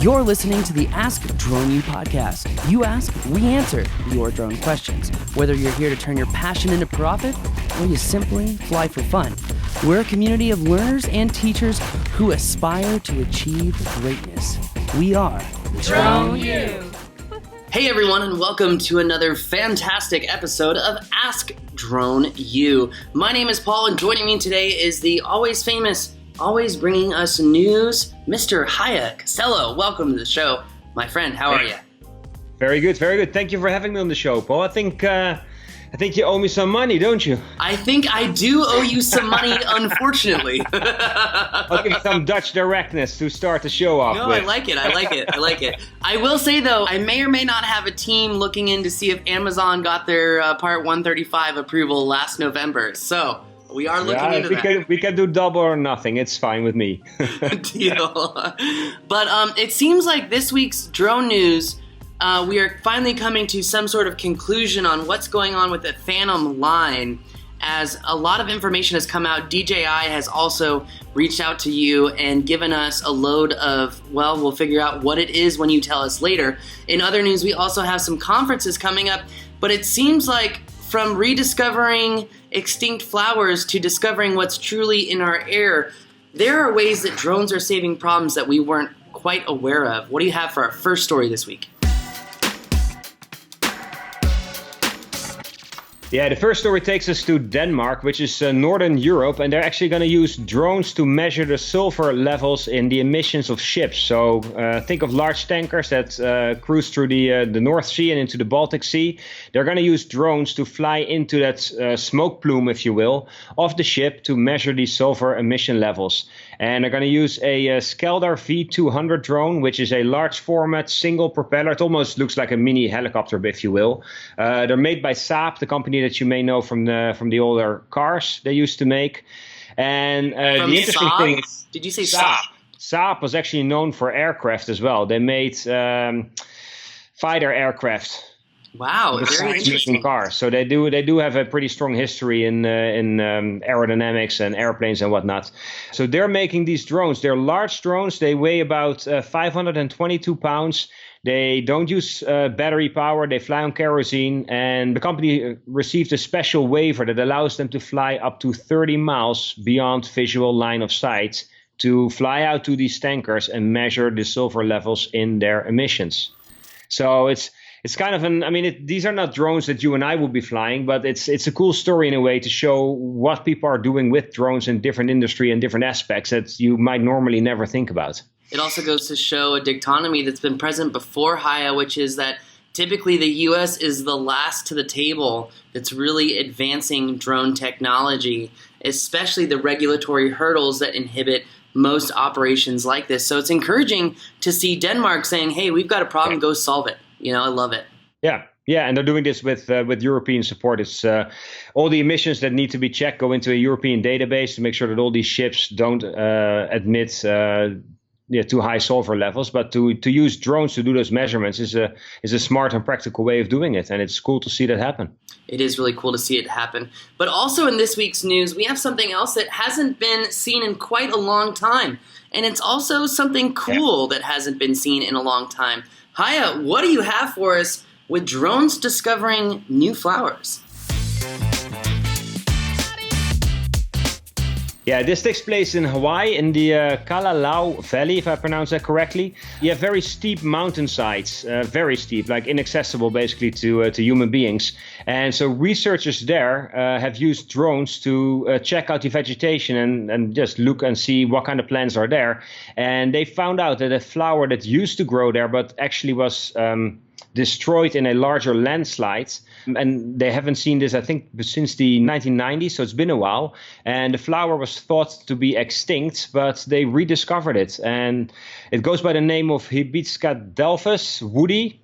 You're listening to the Ask Drone U podcast. You ask, we answer your drone questions. Whether you're here to turn your passion into profit or you simply fly for fun, we're a community of learners and teachers who aspire to achieve greatness. We are Drone U. Hey everyone, and welcome to another fantastic episode of Ask Drone U. My name is Paul, and joining me today is the always famous, always bringing us news, Mr. Haya Casello. Welcome to the show, my friend. How are you? Very good, very good. Thank you for having me on the show, Paul. I think you owe me some money, don't you? I think I do owe you some money, unfortunately. I'll give you some Dutch directness to start the show off with. I like it. I will say, though, I may or may not have a team looking in to see if Amazon got their Part 135 approval last November. So we are looking into that. We can do double or nothing. It's fine with me. Deal. But it seems like this week's drone news, we are finally coming to some sort of conclusion on what's going on with the Phantom line. As a lot of information has come out, DJI has also reached out to you and given us a load of, well, we'll figure out what it is when you tell us later. In other news, we also have some conferences coming up, but it seems like from rediscovering extinct flowers to discovering what's truly in our air, there are ways that drones are saving problems that we weren't quite aware of. What do you have for our first story this week? Yeah, the first story takes us to Denmark, which is Northern Europe, and they're actually going to use drones to measure the sulfur levels in the emissions of ships. So think of large tankers that cruise through the North Sea and into the Baltic Sea. They're going to use drones to fly into that smoke plume, if you will, of the ship to measure the sulfur emission levels. And they're going to use a Skeldar V200 drone, which is a large format single propeller. It almost looks like a mini helicopter, if you will. They're made by Saab, the company that you may know from the older cars they used to make. And the interesting thing is, did you say Saab? Saab was actually known for aircraft as well. They made fighter aircraft. Wow, very interesting. Cars. So they do have a pretty strong history in aerodynamics and airplanes and whatnot. So they're making these drones. They're large drones. They weigh about 522 pounds. They don't use battery power. They fly on kerosene. And the company received a special waiver that allows them to fly up to 30 miles beyond visual line of sight to fly out to these tankers and measure the sulfur levels in their emissions. So it's kind of these are not drones that you and I will be flying, but it's a cool story in a way to show what people are doing with drones in different industry and different aspects that you might normally never think about. It also goes to show a dichotomy that's been present before Haya, which is that typically the U.S. is the last to the table that's really advancing drone technology, especially the regulatory hurdles that inhibit most operations like this. So it's encouraging to see Denmark saying, hey, we've got a problem, go solve it. You know, I love it. Yeah, and they're doing this with European support. It's all the emissions that need to be checked go into a European database to make sure that all these ships don't admit too high sulfur levels. But to use drones to do those measurements is a smart and practical way of doing it, and it's cool to see that happen. It is really cool to see it happen. But also in this week's news, we have something else that hasn't been seen in quite a long time, and it's also something cool that hasn't been seen in a long time. Haya, what do you have for us with drones discovering new flowers? Yeah, this takes place in Hawaii in the Kalalau Valley, if I pronounce that correctly. You have very steep mountainsides, very steep, like inaccessible basically to human beings. And so researchers there have used drones to check out the vegetation and just look and see what kind of plants are there. And they found out that a flower that used to grow there but actually was destroyed in a larger landslide. And they haven't seen this, I think, since the 1990s, so it's been a while. And the flower was thought to be extinct, but they rediscovered it. And it goes by the name of Hibiscus delphus woody.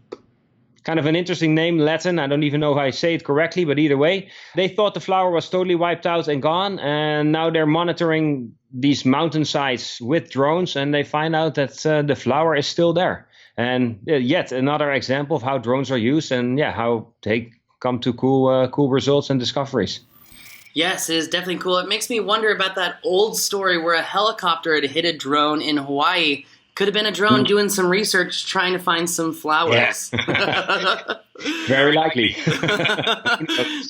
Kind of an interesting name, Latin. I don't even know if I say it correctly, but either way, they thought the flower was totally wiped out and gone. And now they're monitoring these mountainsides with drones, and they find out that the flower is still there. And yet another example of how drones are used and how they come to cool results and discoveries. Yes, it is definitely cool. It makes me wonder about that old story where a helicopter had hit a drone in Hawaii Could have been a drone doing some research trying to find some flowers. Yeah. Very likely.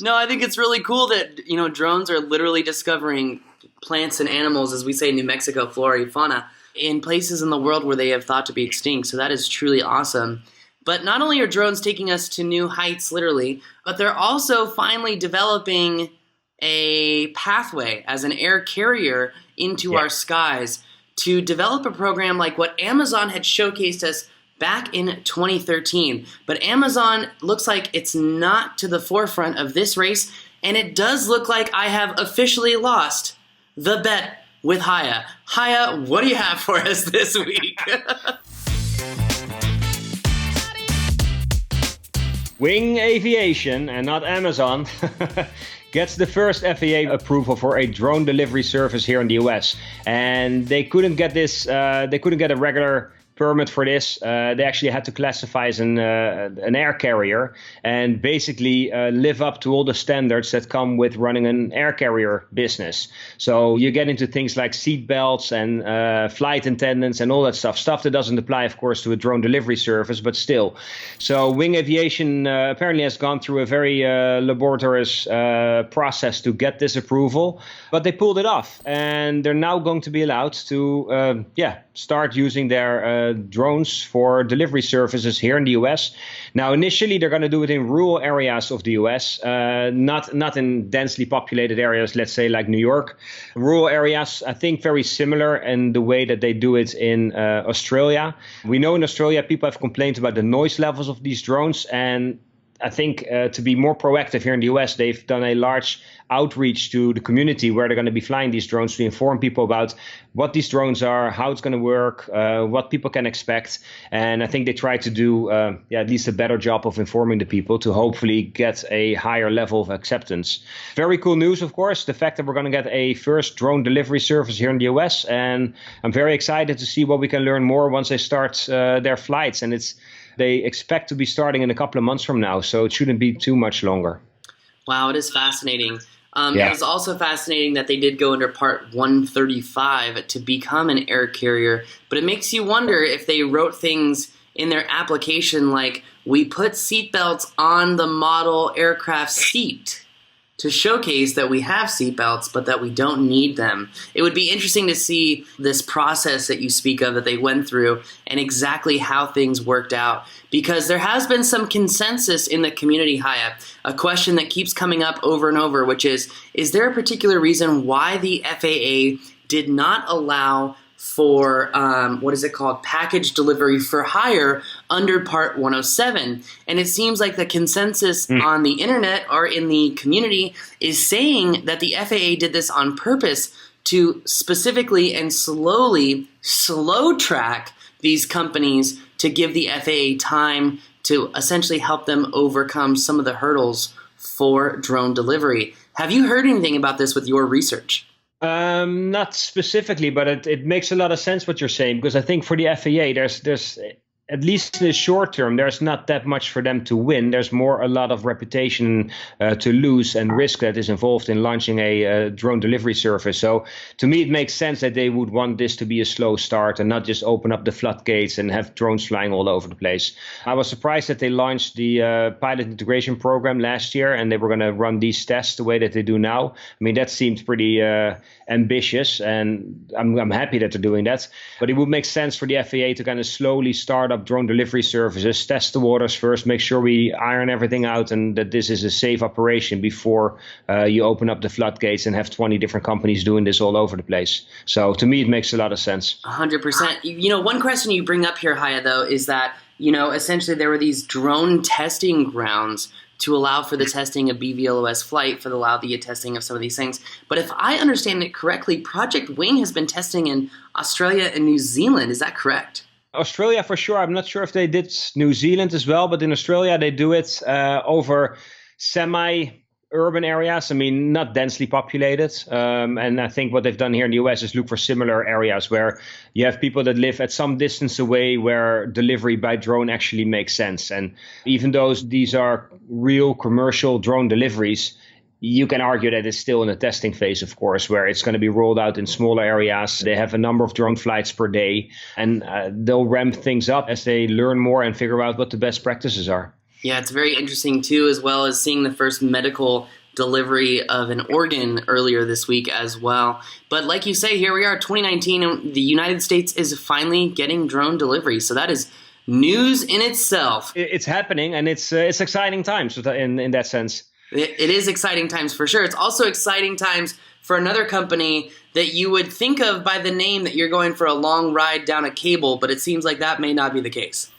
No, I think it's really cool that, drones are literally discovering plants and animals, as we say in New Mexico, flora and fauna, in places in the world where they have thought to be extinct. So that is truly awesome. But not only are drones taking us to new heights, literally, but they're also finally developing a pathway as an air carrier into our skies to develop a program like what Amazon had showcased us back in 2013. But Amazon looks like it's not to the forefront of this race, and it does look like I have officially lost the bet with Haya. Haya, what do you have for us this week? Wing Aviation, and not Amazon, gets the first FAA approval for a drone delivery service here in the US. And they couldn't get a regular permit for this. They actually had to classify as an air carrier and basically live up to all the standards that come with running an air carrier business. So you get into things like seat belts and flight attendants and all that stuff that doesn't apply, of course, to a drone delivery service, but still. So Wing Aviation apparently has gone through a very laborious process to get this approval, but they pulled it off, and they're now going to be allowed to start using their drones for delivery services here in the US. Now, initially, they're going to do it in rural areas of the US, not in densely populated areas, let's say like New York. Rural areas, I think, very similar in the way that they do it in Australia. We know in Australia, people have complained about the noise levels of these drones, and I think to be more proactive here in the US, they've done a large outreach to the community where they're going to be flying these drones to inform people about what these drones are, how it's going to work, what people can expect. And I think they try to do at least a better job of informing the people to hopefully get a higher level of acceptance. Very cool news, of course, the fact that we're going to get a first drone delivery service here in the US. And I'm very excited to see what we can learn more once they start their flights. And they expect to be starting in a couple of months from now, so it shouldn't be too much longer. Wow, it is fascinating. It was also fascinating that they did go under Part 135 to become an air carrier, but it makes you wonder if they wrote things in their application like, we put seatbelts on the model aircraft seat to showcase that we have seatbelts, but that we don't need them. It would be interesting to see this process that you speak of that they went through and exactly how things worked out, because there has been some consensus in the community, Haya, a question that keeps coming up over and over, which is there a particular reason why the FAA did not allow for, package delivery for hire under Part 107. And it seems like the consensus on the internet or in the community is saying that the FAA did this on purpose to specifically and slow track these companies to give the FAA time to essentially help them overcome some of the hurdles for drone delivery. Have you heard anything about this with your research? Not specifically, but it makes a lot of sense what you're saying, because I think for the FAA, there's at least in the short term, there's not that much for them to win. There's a lot of reputation to lose and risk that is involved in launching a drone delivery service. So to me, it makes sense that they would want this to be a slow start and not just open up the floodgates and have drones flying all over the place. I was surprised that they launched the pilot integration program last year and they were going to run these tests the way that they do now. I mean, that seemed pretty ambitious, and I'm happy that they're doing that. But it would make sense for the FAA to kind of slowly start up drone delivery services, test the waters first, make sure we iron everything out and that this is a safe operation before you open up the floodgates and have 20 different companies doing this all over the place. So to me, it makes a lot of sense. 100%. One question you bring up here, Haya, though, is that, essentially there were these drone testing grounds to allow for the testing of BVLOS flight, for the allow the testing of some of these things. But if I understand it correctly, Project Wing has been testing in Australia and New Zealand. Is that correct? Australia for sure. I'm not sure if they did New Zealand as well, but in Australia they do it over semi-urban areas. I mean, not densely populated. And I think what they've done here in the US is look for similar areas where you have people that live at some distance away where delivery by drone actually makes sense. And even though these are real commercial drone deliveries, You can argue that it's still in the testing phase, of course, where it's going to be rolled out in smaller areas. They have a number of drone flights per day, and they'll ramp things up as they learn more and figure out what the best practices are. Yeah, it's very interesting, too, as well as seeing the first medical delivery of an organ earlier this week as well. But like you say, here we are, 2019, and the United States is finally getting drone deliveries. So that is news in itself. It's happening, and it's exciting times in that sense. It is exciting times for sure. It's also exciting times for another company that you would think of by the name that you're going for a long ride down a cable, but it seems like that may not be the case.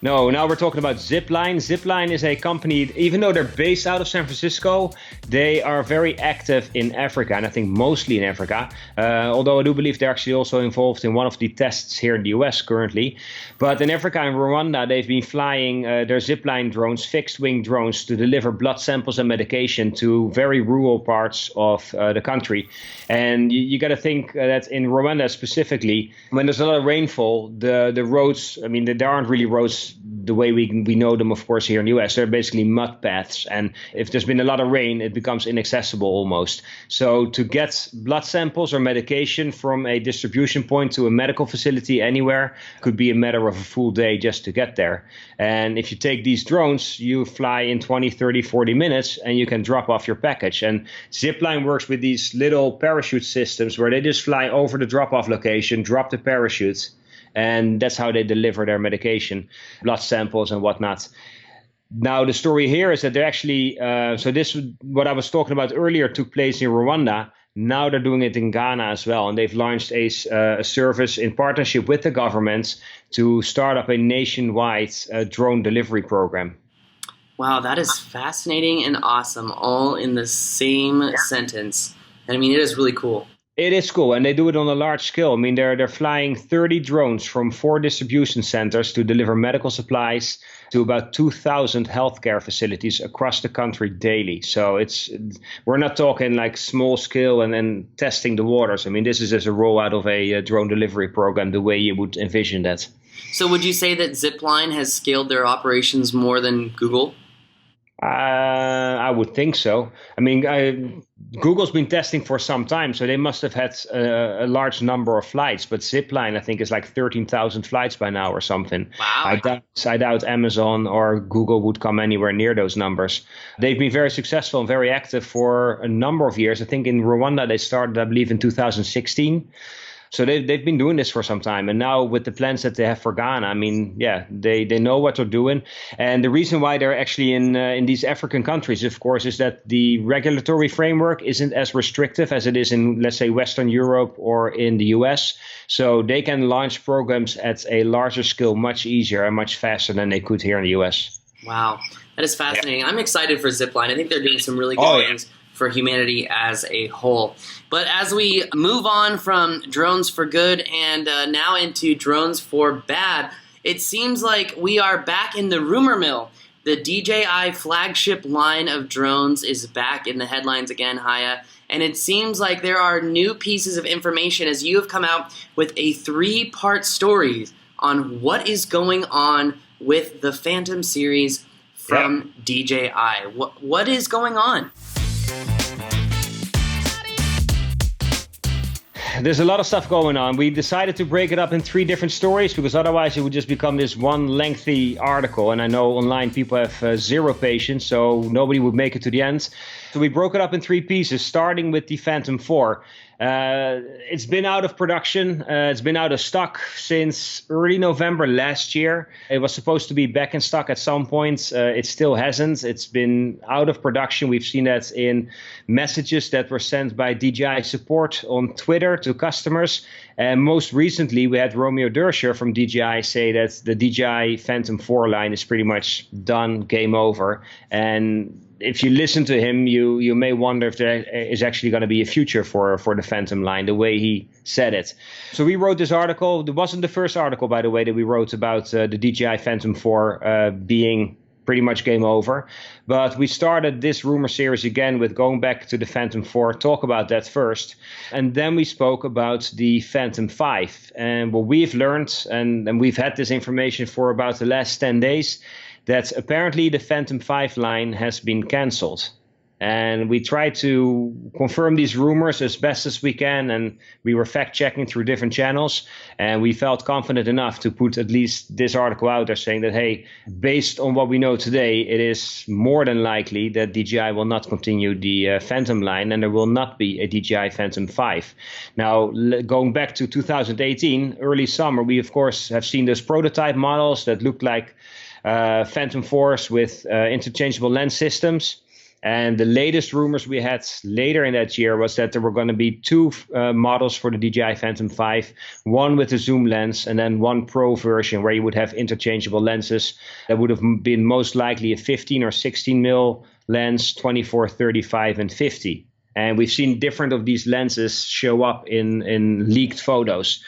No, now we're talking about Zipline. Zipline is a company, even though they're based out of San Francisco, they are very active in Africa, and I think mostly in Africa. Although I do believe they're actually also involved in one of the tests here in the US currently. But in Africa and Rwanda, they've been flying their Zipline drones, fixed-wing drones, to deliver blood samples and medication to very rural parts of the country. And you got to think that in Rwanda specifically, when there's a lot of rainfall, the roads, I mean, there aren't really roads the way we know them, of course, here in the US. They're basically mud paths. And if there's been a lot of rain, it becomes inaccessible almost. So to get blood samples or medication from a distribution point to a medical facility anywhere could be a matter of a full day just to get there. And if you take these drones, you fly in 20, 30, 40 minutes and you can drop off your package. And Zipline works with these little parachute systems where they just fly over the drop-off location, drop the parachute, and that's how they deliver their medication, blood samples and whatnot. Now, the story here is that they're actually, what I was talking about earlier took place in Rwanda. Now they're doing it in Ghana as well. And they've launched a service in partnership with the government to start up a nationwide drone delivery program. Wow, that is fascinating and awesome, all in the same sentence. And I mean, it is really cool. It is cool, and they do it on a large scale. I mean, they're flying 30 drones from 4 distribution centers to deliver medical supplies to about 2,000 healthcare facilities across the country daily. So we're not talking like small scale and then testing the waters. I mean, this is just a rollout of a drone delivery program, the way you would envision that. So would you say that Zipline has scaled their operations more than Google? I would think so. I mean, Google's been testing for some time, so they must have had a large number of flights. But Zipline, I think, is like 13,000 flights by now or something. Wow. I doubt Amazon or Google would come anywhere near those numbers. They've been very successful and very active for a number of years. I think in Rwanda they started, I believe, in 2016. So they've been doing this for some time. And now with the plans that they have for Ghana, I mean, yeah, they know what they're doing. And the reason why they're actually in these African countries, of course, is that the regulatory framework isn't as restrictive as it is in, let's say, Western Europe or in the US. So they can launch programs at a larger scale much easier and much faster than they could here in the US. Wow, that is fascinating. Yeah. I'm excited for Zipline. I think they're doing some really good things for humanity as a whole. But as we move on from drones for good and now into drones for bad, it seems like we are back in the rumor mill. The DJI flagship line of drones is back in the headlines again, Haya. And it seems like there are new pieces of information as you have come out with a 3-part story on what is going on with the Phantom series from DJI. What is going on? There's a lot of stuff going on. We decided to break it up in 3 different stories because otherwise it would just become this one lengthy article. And I know online people have 0 patience, so nobody would make it to the end. So we broke it up in 3 pieces, starting with the Phantom 4. It's been out of production. It's been out of stock since early November last year. It was supposed to be back in stock at some point. It still hasn't. It's been out of production. We've seen that in messages that were sent by DJI support on Twitter to customers. And most recently, we had Romeo Derscher from DJI say that the DJI Phantom 4 line is pretty much done, game over. And if you listen to him, you may wonder if there is actually going to be a future for the Phantom line, the way he said it. So we wrote this article. It wasn't the first article, by the way, that we wrote about the DJI Phantom 4 being pretty much game over. But we started this rumor series again with going back to the Phantom 4, talk about that first. And then we spoke about the Phantom 5. And what we've learned, and we've had this information for about the last 10 days, that apparently the Phantom 5 line has been cancelled. And we tried to confirm these rumors as best as we can, and we were fact-checking through different channels, and we felt confident enough to put at least this article out there saying that, hey, based on what we know today, it is more than likely that DJI will not continue the Phantom line, and there will not be a DJI Phantom 5. Now, going back to 2018, early summer, we, of course, have seen those prototype models that look like Phantom 4s with interchangeable lens systems. And the latest rumors we had later in that year was that there were going to be two models for the DJI Phantom 5, one with a zoom lens and then one Pro version where you would have interchangeable lenses that would have been most likely a 15 or 16 mil lens, 24, 35 and 50. And we've seen different of these lenses show up in leaked photos.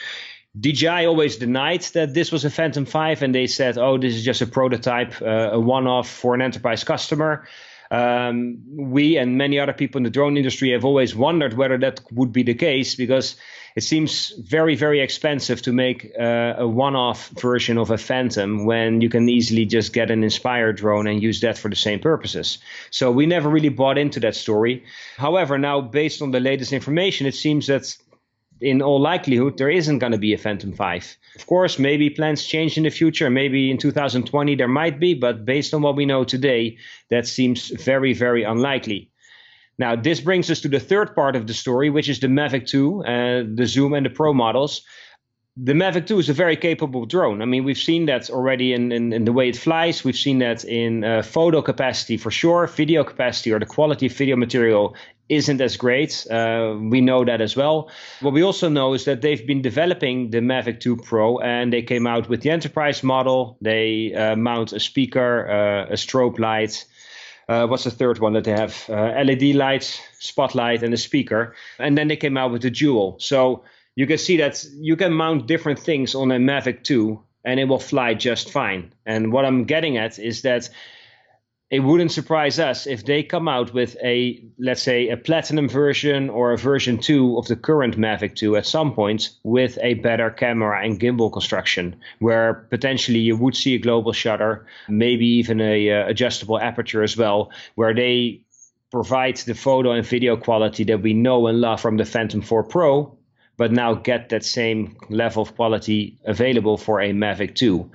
DJI always denied that this was a Phantom 5, and they said, oh, this is just a prototype, a one-off for an enterprise customer. We and many other people in the drone industry have always wondered whether that would be the case, because it seems very, very expensive to make a one-off version of a Phantom when you can easily just get an Inspire drone and use that for the same purposes. So we never really bought into that story. However, now based on the latest information, it seems that in all likelihood, there isn't going to be a Phantom 5. Of course, maybe plans change in the future. Maybe in 2020 there might be, but based on what we know today, that seems very, very unlikely. Now, this brings us to the third part of the story, which is the Mavic 2, the Zoom and the Pro models. The Mavic 2 is a very capable drone. I mean, we've seen that already in the way it flies. We've seen that in photo capacity for sure. Video capacity, or the quality of video material, isn't as great. We know that as well. What we also know is that they've been developing the Mavic 2 Pro, and they came out with the enterprise model. They mount a speaker, a strobe light. What's the third one that they have? LED lights, spotlight, and a speaker. And then they came out with the Dual. So you can see that you can mount different things on a Mavic 2 and it will fly just fine. And what I'm getting at is that it wouldn't surprise us if they come out with a, let's say, a platinum version or a version 2 of the current Mavic 2 at some point with a better camera and gimbal construction, where potentially you would see a global shutter, maybe even a adjustable aperture as well, where they provide the photo and video quality that we know and love from the Phantom 4 Pro, but now get that same level of quality available for a Mavic 2.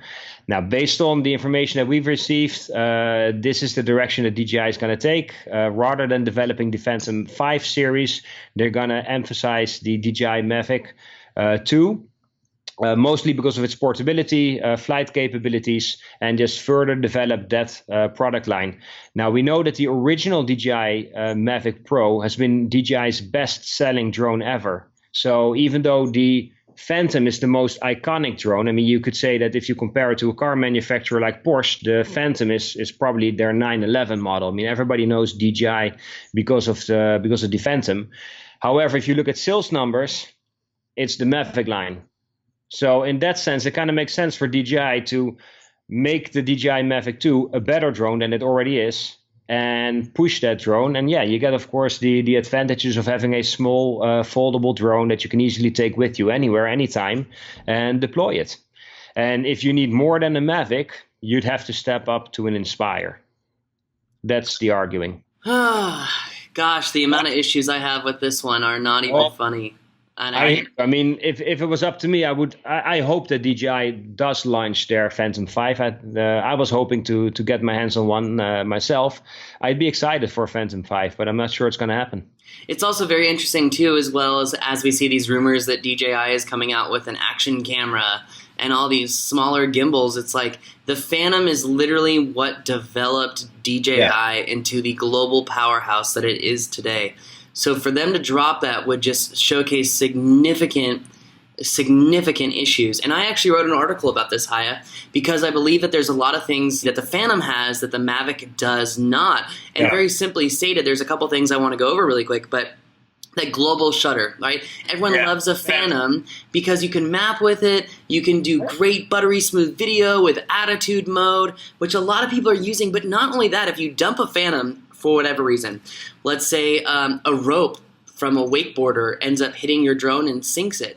Now, based on the information that we've received, this is the direction that DJI is going to take. Rather than developing the Phantom 5 series, they're going to emphasize the DJI Mavic 2, mostly because of its portability, flight capabilities, and just further develop that product line. Now, we know that the original DJI Mavic Pro has been DJI's best-selling drone ever. So even though the Phantom is the most iconic drone, I mean, you could say that if you compare it to a car manufacturer like Porsche, the Phantom is probably their 911 model. I mean, everybody knows DJI because of the Phantom. However, if you look at sales numbers, it's the Mavic line. So in that sense, it kind of makes sense for DJI to make the DJI Mavic 2 a better drone than it already is, and push that drone. And yeah, you get, of course, the advantages of having a small foldable drone that you can easily take with you anywhere, anytime, and deploy it. And if you need more than a Mavic, you'd have to step up to an Inspire. That's the arguing. Gosh, the amount of issues I have with this one are not even funny. I mean, if it was up to me, I hope that DJI does launch their Phantom 5. I was hoping to get my hands on one myself. I'd be excited for Phantom 5, but I'm not sure it's going to happen. It's also very interesting, too, as well as we see these rumors that DJI is coming out with an action camera and all these smaller gimbals. It's like the Phantom is literally what developed DJI into the global powerhouse that it is today. So for them to drop that would just showcase significant issues. And I actually wrote an article about this, Haya, because I believe that there's a lot of things that the Phantom has that the Mavic does not. And very simply stated, there's a couple things I want to go over really quick, but that global shutter, right? Everyone loves a Phantom because you can map with it. You can do great buttery smooth video with attitude mode, which a lot of people are using. But not only that, if you dump a Phantom for whatever reason, let's say a rope from a wakeboarder ends up hitting your drone and sinks it.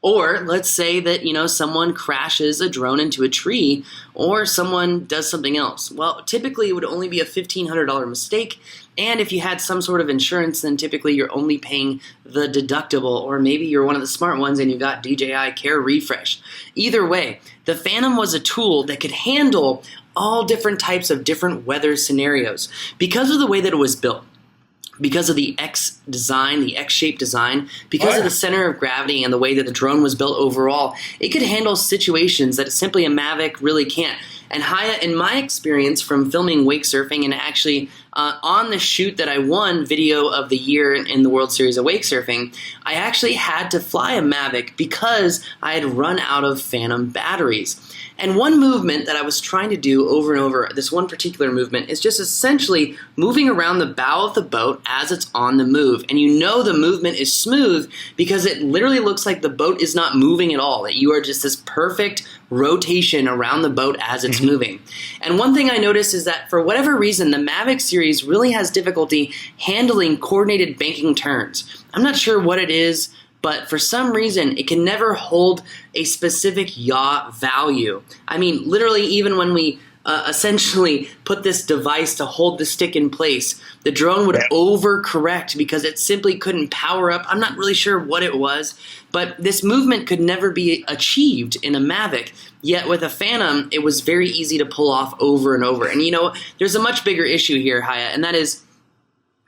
Or let's say that, someone crashes a drone into a tree or someone does something else. Well, typically it would only be a $1,500 mistake. And if you had some sort of insurance, then typically you're only paying the deductible, or maybe you're one of the smart ones and you got DJI Care Refresh. Either way, the Phantom was a tool that could handle all different types of different weather scenarios because of the way that it was built. Because of the X design, the X-shaped design, because of the center of gravity and the way that the drone was built overall, it could handle situations that simply a Mavic really can't. And Haya, in my experience from filming wake surfing and actually on the shoot that I won Video of the Year in the World Series of Wake Surfing, I actually had to fly a Mavic because I had run out of Phantom batteries. And one movement that I was trying to do over and over, this one particular movement, is just essentially moving around the bow of the boat as it's on the move. And the movement is smooth because it literally looks like the boat is not moving at all, that you are just this perfect rotation around the boat as it's moving. And one thing I noticed is that for whatever reason, the Mavic series really has difficulty handling coordinated banking turns. I'm not sure what it is, but for some reason, it can never hold a specific yaw value. I mean, literally, even when we essentially put this device to hold the stick in place, the drone would overcorrect because it simply couldn't power up. I'm not really sure what it was, but this movement could never be achieved in a Mavic. Yet with a Phantom, it was very easy to pull off over and over. And there's a much bigger issue here, Haya, and that is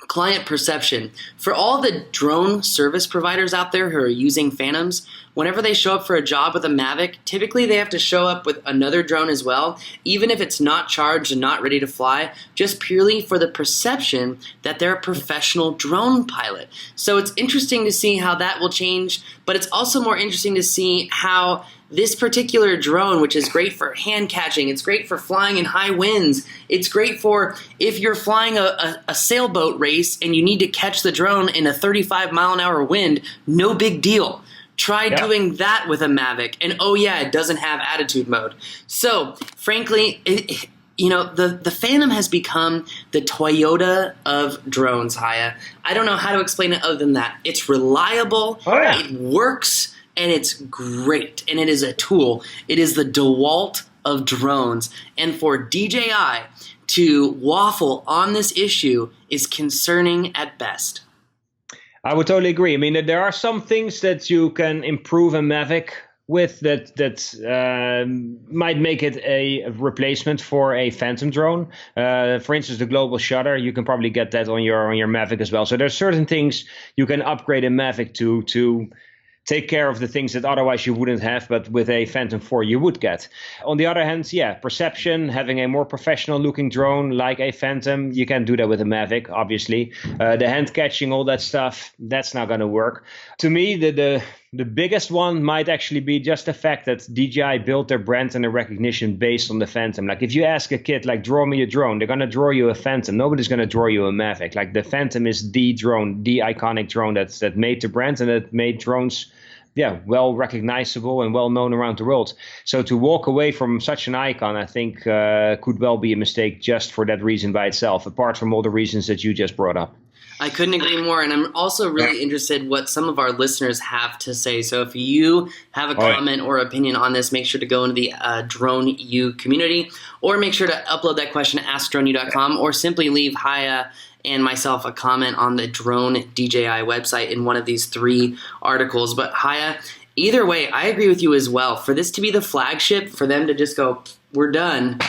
client perception. For all the drone service providers out there who are using Phantoms, whenever they show up for a job with a Mavic, typically they have to show up with another drone as well, even if it's not charged and not ready to fly, just purely for the perception that they're a professional drone pilot. So it's interesting to see how that will change, but it's also more interesting to see how this particular drone, which is great for hand catching, it's great for flying in high winds, it's great for if you're flying a sailboat race and you need to catch the drone in a 35-mile-an-hour wind, no big deal. Try doing that with a Mavic, and it doesn't have attitude mode. So, frankly, the Phantom has become the Toyota of drones, Haya. I don't know how to explain it other than that. It's reliable, it works, and it's great, and it is a tool. It is the DeWalt of drones, and for DJI to waffle on this issue is concerning at best. I would totally agree. I mean, there are some things that you can improve a Mavic with that might make it a replacement for a Phantom drone. For instance, the global shutter, you can probably get that on your Mavic as well. So there's certain things you can upgrade a Mavic to take care of the things that otherwise you wouldn't have, but with a Phantom 4 you would get. On the other hand, perception, having a more professional looking drone like a Phantom, you can do that with a Mavic, obviously. The hand catching, all that stuff, that's not going to work. To me, the biggest one might actually be just the fact that DJI built their brand and their recognition based on the Phantom. Like if you ask a kid, draw me a drone, they're going to draw you a Phantom. Nobody's going to draw you a Mavic. Like the Phantom is the drone, the iconic drone that made the brand and that made drones well recognizable and well known around the world. So to walk away from such an icon, I think could well be a mistake just for that reason by itself, apart from all the reasons that you just brought up. I couldn't agree more, and I'm also really interested what some of our listeners have to say. So if you have a comment or opinion on this, make sure to go into the Drone U community, or make sure to upload that question to AskDroneU.com, or simply leave Haya and myself a comment on the Drone DJI website in one of these 3 articles. But Haya, either way, I agree with you as well. For this to be the flagship, for them to just go, we're done,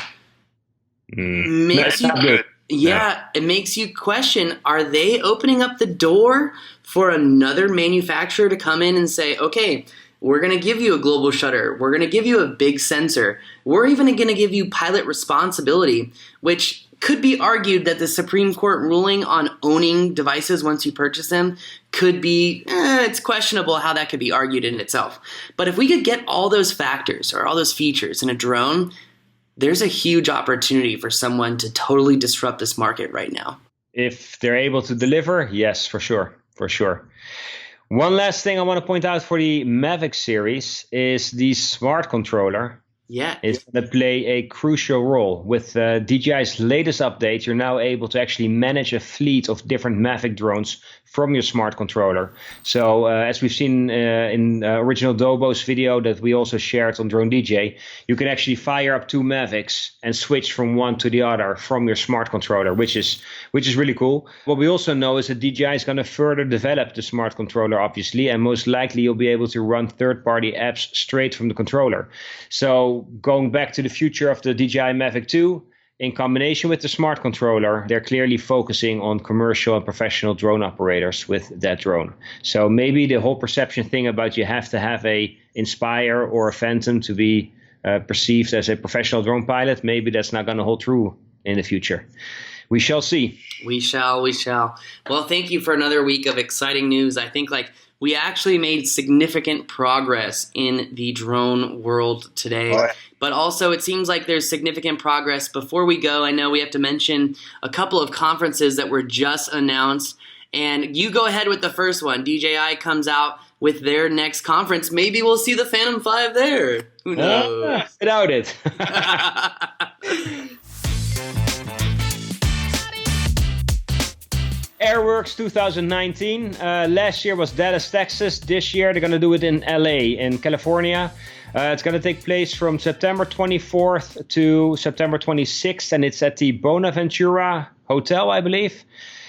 makes you... good. It makes you question, are they opening up the door for another manufacturer to come in and say, okay, we're going to give you a global shutter, we're going to give you a big sensor, we're even going to give you pilot responsibility, which could be argued that the Supreme Court ruling on owning devices once you purchase them could be, it's questionable how that could be argued in itself. But if we could get all those factors or all those features in a drone, there's a huge opportunity for someone to totally disrupt this market right now. If they're able to deliver, yes, for sure. One last thing I want to point out for the Mavic series is the smart controller. Yeah. is going to play a crucial role. With DJI's latest update, you're now able to actually manage a fleet of different Mavic drones from your smart controller. So as we've seen in original Dobo's video that we also shared on Drone DJ, you can actually fire up 2 Mavics and switch from one to the other from your smart controller, which is really cool. What we also know is that DJI is going to further develop the smart controller, obviously, and most likely you'll be able to run third-party apps straight from the controller. So going back to the future of the DJI Mavic 2, in combination with the smart controller, they're clearly focusing on commercial and professional drone operators with that drone. So maybe the whole perception thing about you have to have a Inspire or a Phantom to be perceived as a professional drone pilot, maybe that's not going to hold true in the future. We shall see. We shall. Well, thank you for another week of exciting news. I think we actually made significant progress in the drone world today. Right. But also it seems like there's significant progress. Before we go, I know we have to mention a couple of conferences that were just announced. And you go ahead with the first one. DJI comes out with their next conference. Maybe we'll see the Phantom 5 there. Who knows? I doubt it. Airworks 2019. Last year was Dallas, Texas. This year they're going to do it in LA, in California. It's going to take place from September 24th to September 26th, and it's at the Bonaventura Hotel, I believe.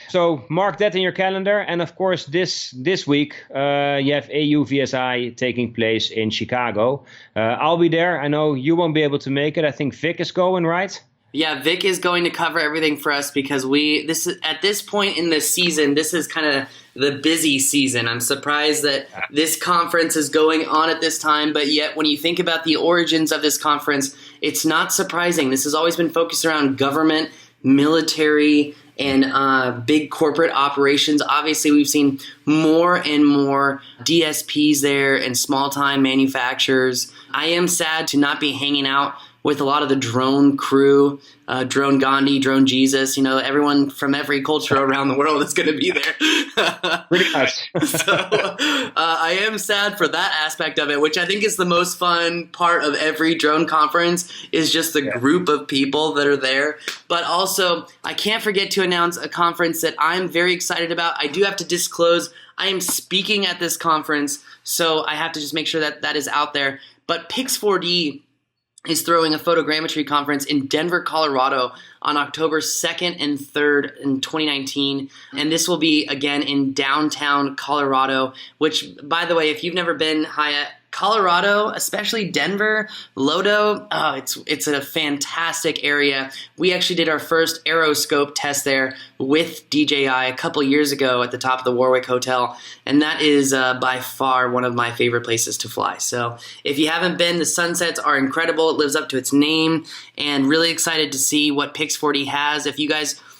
So mark that in your calendar. And of course, this week, you have AUVSI taking place in Chicago. I'll be there. I know you won't be able to make it. I think Vic is going, right? Yeah, Vic is going to cover everything for us because at this point in the season, this is kind of the busy season. I'm surprised that this conference is going on at this time, but yet when you think about the origins of this conference, it's not surprising. This has always been focused around government, military, and big corporate operations. Obviously, we've seen more and more DSPs there and small-time manufacturers. I am sad to not be hanging out with a lot of the drone crew, Drone Gandhi, Drone Jesus, everyone from every culture around the world is going to be there. Pretty much. So I am sad for that aspect of it, which I think is the most fun part of every drone conference is just the group of people that are there. But also, I can't forget to announce a conference that I'm very excited about. I do have to disclose I am speaking at this conference, so I have to just make sure that that is out there. But Pix4D is throwing a photogrammetry conference in Denver, Colorado on October 2nd and 3rd in 2019. And this will be, again, in downtown Colorado, which, by the way, if you've never been, Hyatt, Colorado, especially Denver, Lodo, it's a fantastic area. We actually did our first aeroscope test there with DJI a couple years ago at the top of the Warwick Hotel, and that is by far one of my favorite places to fly. So if you haven't been, the sunsets are incredible. It lives up to its name, and really excited to see what Pix4D has. If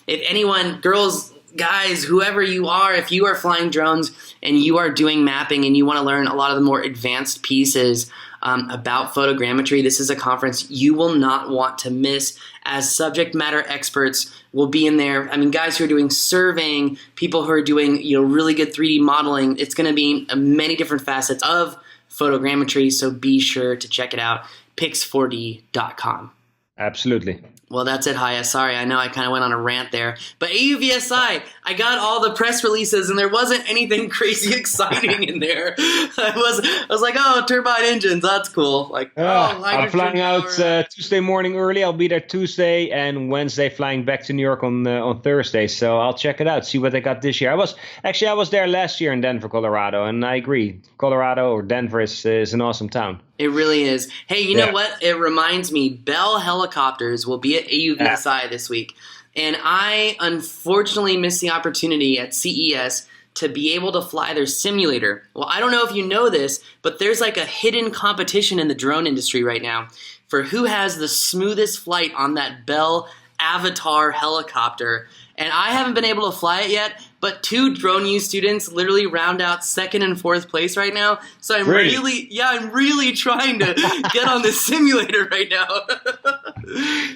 anyone, girls, guys, whoever you are, if you are flying drones and you are doing mapping and you want to learn a lot of the more advanced pieces about photogrammetry, this is a conference you will not want to miss, as subject matter experts will be in there. I mean, guys who are doing surveying, people who are doing really good 3D modeling. It's going to be many different facets of photogrammetry, so be sure to check it out, pix4d.com. Absolutely. Well, that's it, Haya. Sorry, I know I kind of went on a rant there. But AUVSI, I got all the press releases, and there wasn't anything crazy exciting in there. I was like, oh, turbine engines, that's cool. I'm flying out Tuesday morning early. I'll be there Tuesday and Wednesday, flying back to New York on Thursday. So I'll check it out, see what they got this year. I was there last year in Denver, Colorado, and I agree. Colorado or Denver is an awesome town. It really is. Hey, you know what? It reminds me, Bell Helicopters will be at AUVSI this week. And I unfortunately missed the opportunity at CES to be able to fly their simulator. Well, I don't know if you know this, but there's like a hidden competition in the drone industry right now for who has the smoothest flight on that Bell Avatar helicopter. And I haven't been able to fly it yet, but 2 Drone U students literally round out 2nd and 4th place right now. So I'm really trying to get on the simulator right now.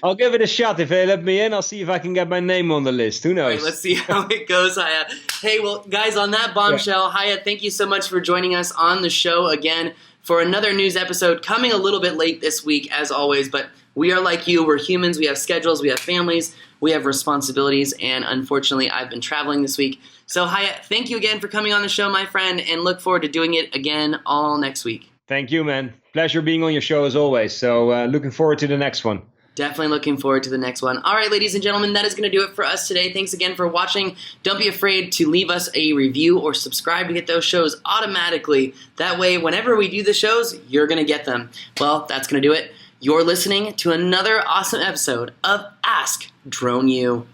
I'll give it a shot. If they let me in, I'll see if I can get my name on the list. Who knows? All right, let's see how it goes, Hayat. Hey, well, guys, on that bombshell, Hayat, thank you so much for joining us on the show again for another news episode, coming a little bit late this week, as always, but we are like you. We're humans. We have schedules. We have families. We have responsibilities, and unfortunately, I've been traveling this week. So, Hayat, thank you again for coming on the show, my friend, and look forward to doing it again all next week. Thank you, man. Pleasure being on your show as always. So, looking forward to the next one. Definitely looking forward to the next one. All right, ladies and gentlemen, that is going to do it for us today. Thanks again for watching. Don't be afraid to leave us a review or subscribe to get those shows automatically. That way, whenever we do the shows, you're going to get them. Well, that's going to do it. You're listening to another awesome episode of Ask Drone U.